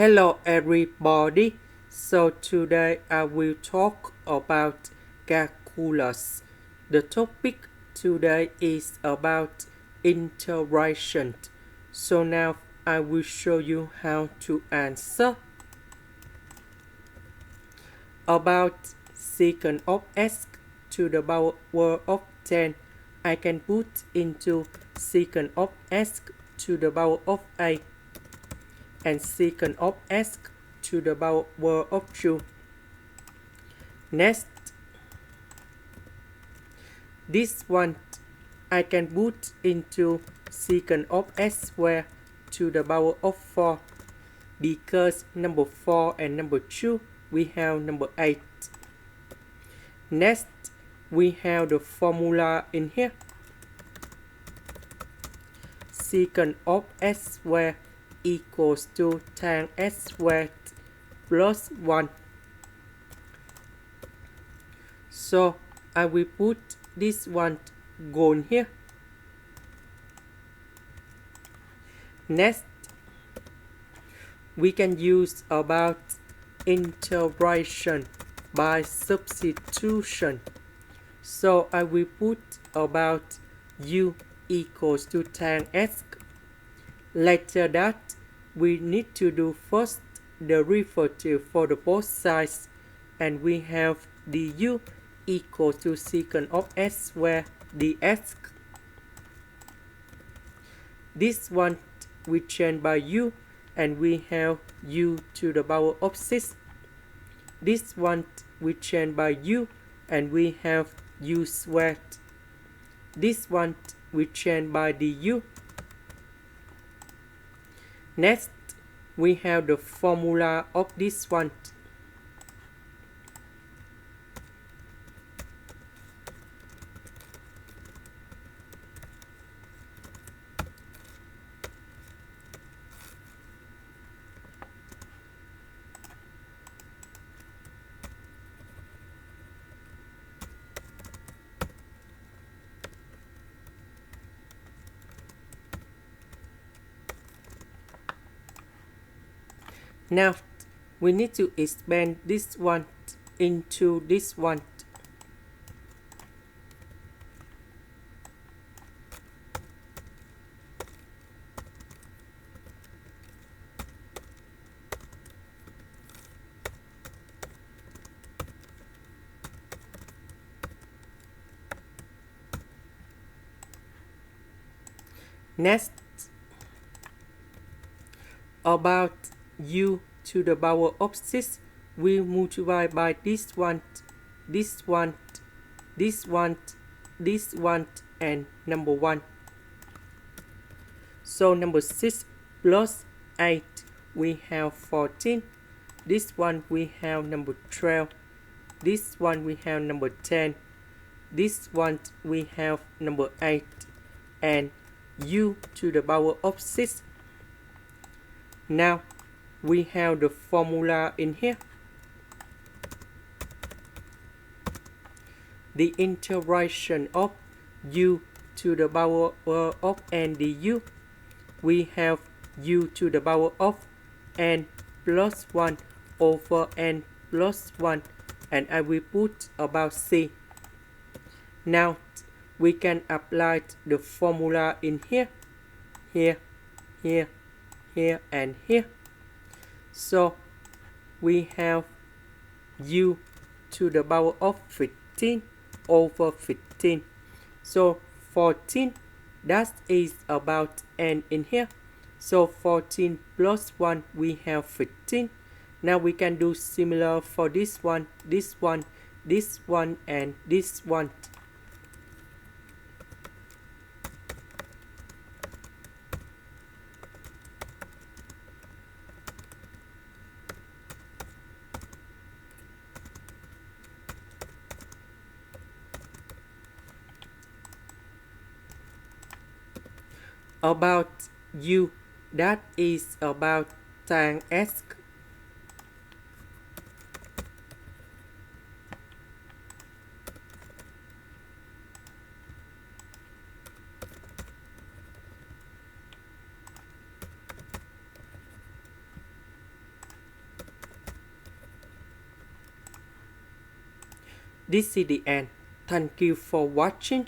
Hello everybody. So today I will talk about calculus. The topic today is about integration. So now I will show you how to answer. About secant of s to the power of 10, I can put into secant of s to the power of 8 and secant of s to the power of 2. Next, this one I can put into secant of s squared to the power of 4 because number 4 and number 2 we have number 8. Next, we have the formula in here. Secant of s squared equals to tan s squared plus 1. So I will put this one gone here. Next, we can use about integration by substitution. So I will put about u equals to tan s. Later that, we need to do first the derivative for the both sides, and we have du equals to secant of s squared dx. This one we change by u, and we have u to the power of 6. This one we change by u, and we have u squared. This one we change by du. Next, we have the formula of this one. Now, we need to expand this one into this one. Next, about u to the power of 6, we multiply by this one, this one, this one, this one, and number 1. So number 6 plus 8, we have 14. This one we have number 12. This one we have number 10. This one we have number 8. And u to the power of 6. Now, we have the formula in here. The integration of u to the power of n du. We have u to the power of n plus 1 over n plus 1, and I will put about c. Now, we can apply the formula in here, here, here, here, and here. So we have u to the power of 15 over 15. So 14, that is about n in here. So 14 plus 1, we have 15. Now we can do similar for this one, this one, this one, and this one. About u, that is about tan s. This is the end. Thank you for watching.